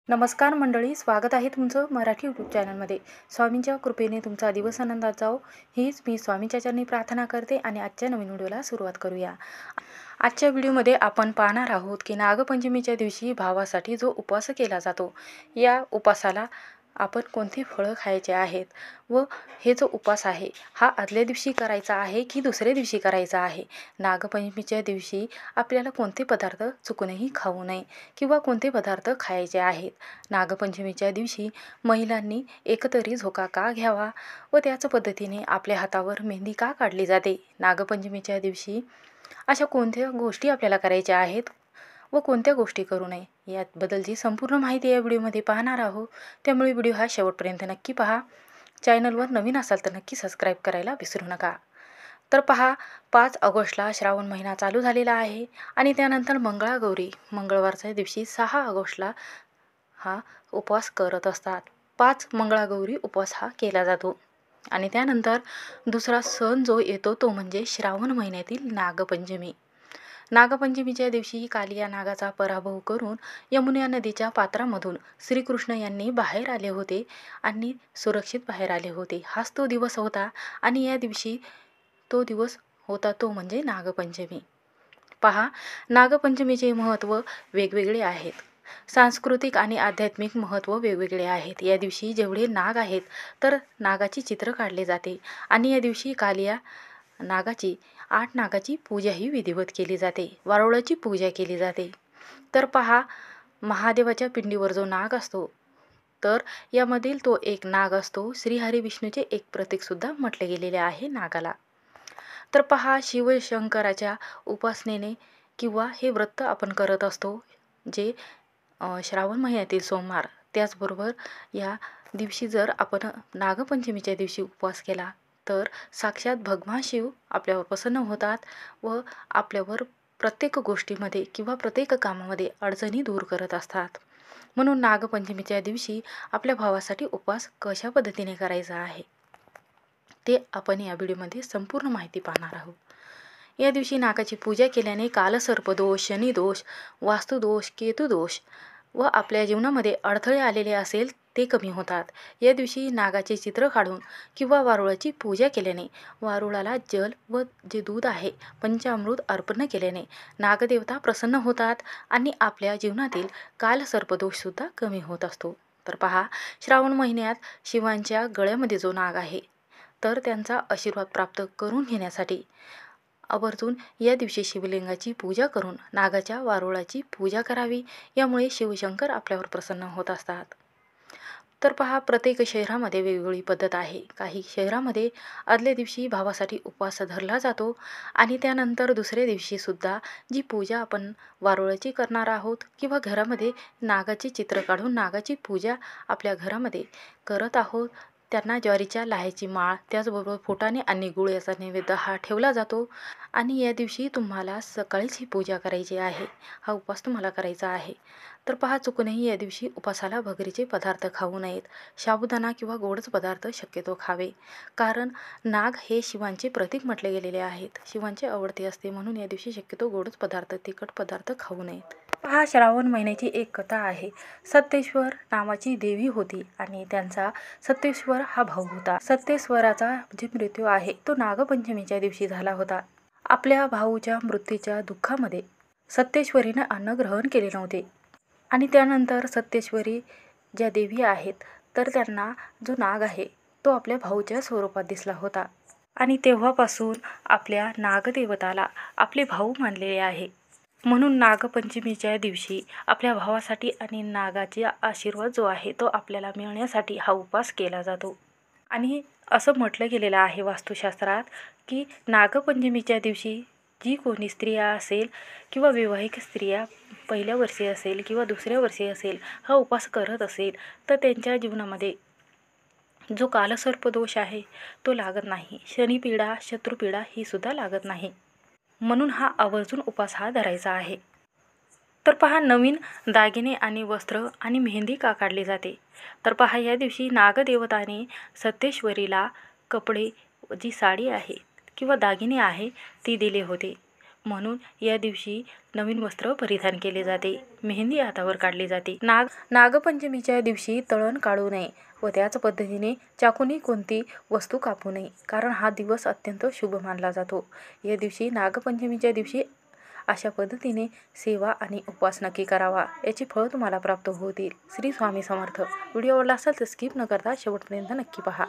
नमस्कार मंडळी, स्वागत आहे तुमचं मराठी यूट्यूब चॅनलमध्ये. स्वामींच्या कृपेने तुमचा दिवस आनंदात जाओ हीच मी स्वामींच्या चरणी प्रार्थना करते आणि आजच्या नवीन व्हिडिओला सुरुवात करूया. आजच्या व्हिडिओमध्ये आपण पाहणार आहोत की नागपंचमीच्या दिवशी भावासाठी जो उपवास केला जातो, या उपवासाला आपण कोणती फळं खायचे आहेत व हे जो उपवास आहे हा आदल्या दिवशी करायचा आहे की दुसऱ्या दिवशी करायचा आहे. नागपंचमीच्या दिवशी आपल्याला कोणते पदार्थ चुकूनही खाऊ नये किंवा कोणते पदार्थ खायचे आहेत. नागपंचमीच्या दिवशी महिलांनी एकतरी झोका का घ्यावा व त्याच पद्धतीने आपल्या हातावर मेहंदी का काढली जाते. नागपंचमीच्या दिवशी अशा कोणत्या गोष्टी आपल्याला करायच्या आहेत व कोणत्या गोष्टी करू नये याबद्दलची संपूर्ण माहिती या व्हिडिओमध्ये पाहणार आहोत. त्यामुळे व्हिडिओ हा शेवटपर्यंत नक्की पहा. चॅनलवर नवीन असाल तर नक्की सबस्क्राईब करायला विसरू नका. तर पहा, 5 ऑगस्टला श्रावण महिना चालू झालेला आहे आणि त्यानंतर मंगळागौरी मंगळवारच्या दिवशी 6 ऑगस्टला हा उपवास करत असतात. 5 मंगळागौरी उपवास हा केला जातो आणि त्यानंतर दुसरा सण जो येतो तो म्हणजे श्रावण महिन्यातील नागपंचमी. नागपंचमीच्या दिवशी कालिया नागाचा पराभव करून यमुना नदीच्या पात्रामधून श्रीकृष्ण यांनी बाहेर आले होते आणि सुरक्षित बाहेर आले होते. हाच तो दिवस होता आणि या दिवशी तो दिवस होता तो म्हणजे नागपंचमी. पहा, नागपंचमीचे महत्त्व वेगवेगळे आहेत. सांस्कृतिक आणि आध्यात्मिक महत्त्व वेगवेगळे आहेत. या दिवशी जेवढे नाग आहेत तर नागाची चित्र काढले जाते आणि या दिवशी कालिया नागाची 8 नागाची पूजाही विधिवत केली जाते. वारुळाची पूजा केली जाते. तर पहा, महादेवाच्या पिंडीवर जो नाग असतो तर यामधील तो एक नाग असतो. श्रीहरी विष्णूचे एक प्रतीकसुद्धा म्हटले गेलेले आहे नागाला. तर पहा, शिवशंकराच्या उपासनेने किंवा हे व्रत आपण करत असतो जे श्रावण महिन्यातील सोमवार. त्याचबरोबर या दिवशी जर आपण नागपंचमीच्या दिवशी उपवास केला तर साक्षात भगवान शिव आपल्यावर प्रसन्न होतात व आपल्यावर प्रत्येक गोष्टीमध्ये किंवा प्रत्येक कामामध्ये अडचणी दूर करत असतात. म्हणून नागपंचमीच्या दिवशी आपल्या भावासाठी उपवास कशा पद्धतीने करायचा आहे ते आपण या व्हिडिओमध्ये संपूर्ण माहिती पाहणार आहोत. या दिवशी नागाची पूजा केल्याने कालसर्पदोष, शनिदोष, वास्तुदोष, केतुदोष व आपल्या जीवनामध्ये अडथळे आलेले असेल ते कमी होतात. या दिवशी नागाचे चित्र काढून किंवा वारुळाची पूजा केल्याने, वारुळाला जल व जे दूध आहे पंचामृत अर्पण केल्याने नागदेवता प्रसन्न होतात आणि आपल्या जीवनातील कालसर्पदोषसुद्धा कमी होत असतो. तर पहा, श्रावण महिन्यात शिवांच्या गळ्यामध्ये जो नाग आहे तर त्यांचा आशीर्वाद प्राप्त करून घेण्यासाठी आवर्जून या दिवशी शिवलिंगाची पूजा करून नागाच्या वारुळाची पूजा करावी. यामुळे शिवशंकर आपल्यावर प्रसन्न होत असतात. तर पहा, प्रत्येक शहरामध्ये वेगवेगळी पद्धत आहे. काही शहरामध्ये आदल्या दिवशी भावासाठी उपवास धरला जातो आणि त्यानंतर दुसऱ्या दिवशीसुद्धा जी पूजा आपण वारुळाची करणार आहोत किंवा घरामध्ये नागाचे चित्र काढून नागाची पूजा आपल्या घरामध्ये करत आहोत त्यांना ज्वारीच्या लाह्याची माळ, त्याचबरोबर फुटाणे आणि गुळ याचा नैवेद्य हा ठेवला जातो आणि या दिवशी तुम्हाला सकाळीच ही पूजा करायची आहे. हा उपवास तुम्हाला करायचा आहे. तर पहा, चुकूनही या दिवशी उपासाला भगरीचे पदार्थ खाऊ नयेत. साबुदाणा किंवा गोडच पदार्थ शक्यतो खावे, कारण नाग हे शिवांचे प्रतीक म्हटले गेलेले आहेत. शिवांचे आवडते असते म्हणून या दिवशी शक्यतो गोडच पदार्थ, तिखट पदार्थ खाऊ नयेत. पहा, श्रावण महिन्याची एक कथा आहे. सत्येश्वर नावाची देवी होती आणि त्यांचा सत्येश्वर हा भाऊ होता. सत्येश्वराचा जे मृत्यू आहे तो नागपंचमीच्या दिवशी झाला होता. आपल्या भाऊच्या मृत्यूच्या दुःखामध्ये सत्येश्वरीने अन्न ग्रहण केले नव्हते आणि त्यानंतर सत्येश्वरी ज्या देवी आहेत तर त्यांना जो नाग आहे तो आपल्या भाऊच्या स्वरूपात दिसला होता आणि तेव्हापासून आपल्या नागदेवताला आपले भाऊ मानलेले आहे. म्हणून नागपंचमीच्या दिवशी आपल्या भावासाठी आणि नागाचा आशीर्वाद जो आहे तो आपल्याला मिळण्यासाठी हा उपवास केला जातो. आणि असं म्हटलं गेलेलं आहे वास्तुशास्त्रात की नागपंचमीच्या दिवशी जी कोणी स्त्रिया असेल किंवा विवाहिक स्त्रिया पहिल्या वर्षी असेल किंवा दुसऱ्या वर्षी असेल हा उपवास करत असेल तर त्यांच्या जीवनामध्ये जो कालसर्पदोष आहे तो लागत नाही. शनिपीडा, शत्रुपीडा ही सुद्धा लागत नाही. म्हणून हा आवर्जून उपवास हा धरायचा आहे. तर पहा, नवीन दागिने आणि वस्त्र आणि मेहंदी का काढली जाते. तर पहा, या दिवशी नागदेवताने सत्येश्वरीला कपडे, जी साडी आहे किंवा दागिने आहे ती दिले होते. म्हणून या दिवशी नवीन वस्त्र परिधान केले जाते. मेहंदी हातावर काढली जाते. नागपंचमीच्या दिवशी तळण काढू नये व त्याच पद्धतीने चाकूने कोणती वस्तू कापू नये, कारण हा दिवस अत्यंत शुभ मानला जातो. या दिवशी नागपंचमीच्या दिवशी अशा पद्धतीने सेवा आणि उपवास नक्की करावा, याची फळ तुम्हाला प्राप्त होतील. श्री स्वामी समर्थ. व्हिडिओ आवडला असेल तर स्किप न करता शेवटपर्यंत नक्की पहा.